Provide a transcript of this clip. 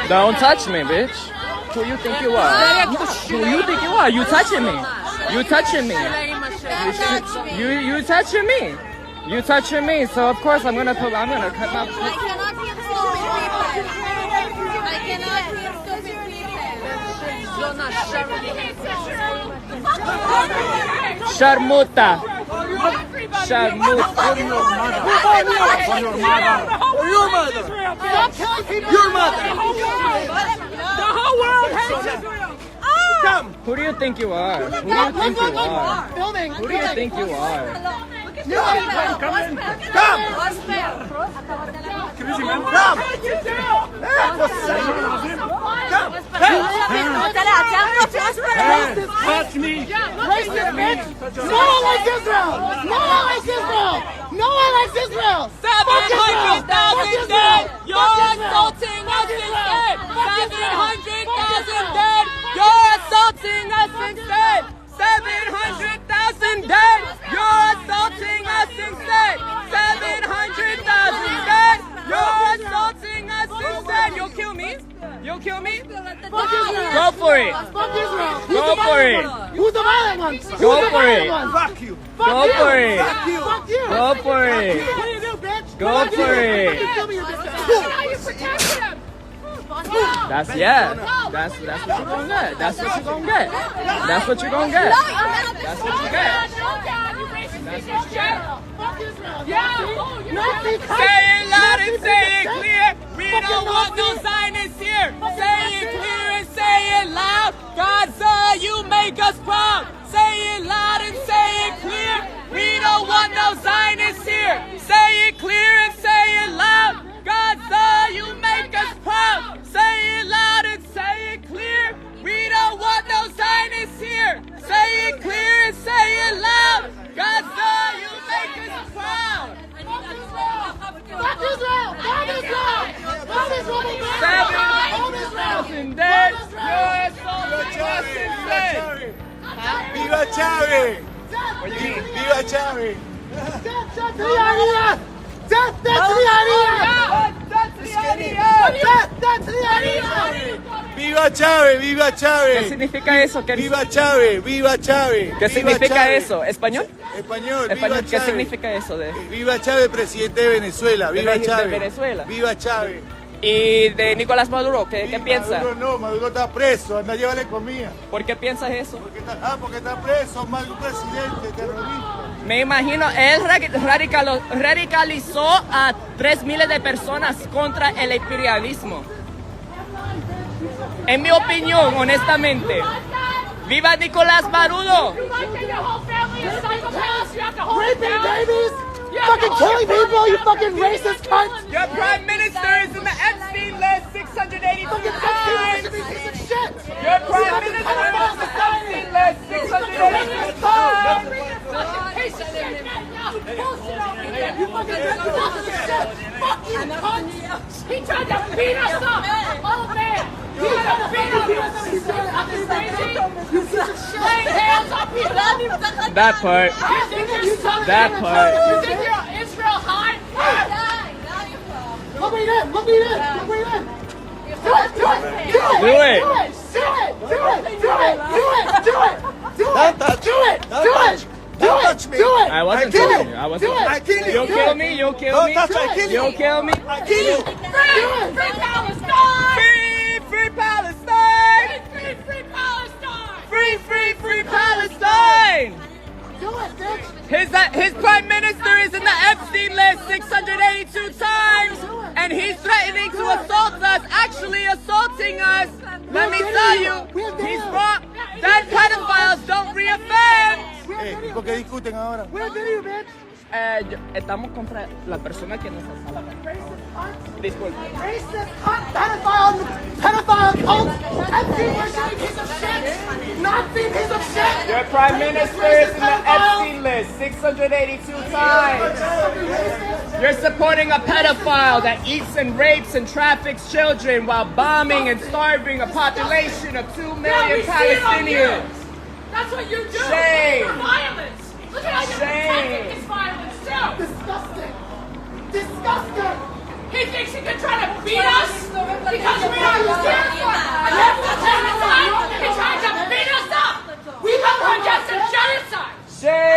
Don't touch me, bitch. Who you think you are? Who you think you are? You touching me? You touching me? You touching me? You touching me? So of course I'm gonna cut my. I cannot hear stupid people. Sharmuta. Sharmuta. Your mother. Your mother. The whole world hates Israel. Come. Who do you think you are? Who do you think you are? Who do you think you are? Come in. Come. Come. Touch me. Racist, bitch. No one likes Israel. No one likes Israel. No one likes Israel. 700,000 dead. You're assaulting us instead. 700,000 dead. You're assaulting us instead. 700,000 dead. You're assaulting us instead. 700,000 dead. You're assaulting us instead. You'll kill me? You'll kill me? Fuck Israel. Go for it. Fuck Israel. Go for it. Who's the violent one? Go for it. Fuck you. Go for it. Fuck you. Fuck you. Go for it. What do you do, bitch? Go for it. Kill me, you bitch. How you protect them? That's yeah. That's what you're gonna get. That's what you're gonna get. That's what you're gonna get. That's what you get. Say it loud and say it clear. We don't want no Zionists here. Say it clear and say it loud. Gaza, you make us proud. Say it loud and say it clear. We don't want no Zionists here. Say it clear and say it loud. Gaza, you make us proud. Say it loud and say it clear. We don't want no Zionists here. Say it clear and say it loud. Gaza, you make us proud. Fuck Israel. Fuck Israel. Fuck Israel. 7,000 dead. You're assaulting us instead. Viva Chávez. Viva Chávez. Death to the idea. Death to the idea. Death to the idea. Viva Chávez. Viva ¿Qué Chávez. significa eso? ¿Qué, Viva Chávez. Viva Chávez. ¿Qué Viva significa Chávez. eso? ¿Español? Español. Viva ¿Español? ¿Qué Chávez. significa eso de? Viva Chávez, presidente de Venezuela. Viva de Chávez. Venezuela. Viva Chávez. Y de Nicolás Maduro, ¿qué piensa? Maduro no, Maduro está preso. Anda, llévale comida. ¿Por qué piensas eso? Porque está preso, mal presidente, terrorista. Me imagino, él radicalizó a 3 miles de personas contra el imperialismo. En mi opinión, honestamente. ¡Viva Nicolás Maduro! Raping babies. Fucking killing people. You fucking racist cunt. Your prime minister is in the Epstein list 682 Fucking times. piece of shit. Your prime minister is on the Epstein list 682 times. You fucking shit. Fuck you, cunt. He tried to beat us up. Oh man. He tried to beat us up. You piece of shit. Laying hands on people. That part. That part. You think you're Israel high? Look me in. Look me in. Look me in. Do it. Do it. Do it. Do it. Do it. Do it. Do it. Do it. Do it. Do it. Don't touch. Do it. Don't Do touch. it. Don't Do touch it. me. Do it. I wasn't Do touching it. you. I wasn't. Do it. I kill you. You'll kill me. You'll kill Don't me. touch, I kill you. You'll kill me. I kill you. Free Palestine! Free Palestine! Free Palestine! Free Palestine! Do it, bitch. His prime minister is in the Epstein list 682 times, and he's threatening to assault us, actually assaulting us. Let me tell you, he's wrong. That pedophiles don't reoffend. ¿Por qué discuten ahora? Where do you, bitch? Estamos contra la persona que nos asalta. Disculpe. Racist cunt, pedophile cult, Epstein Nazi piece of shit, Nazi piece of shit. Your prime minister is in the Epstein list 682 times. You're supporting a pedophile that eats and rapes and traffics children while bombing and starving a population of 2 million Palestinians. That's what you do! Shame! he thinks he can try to beat us because we are against the genocide. He tried to beat us up. We are against the genocide. Say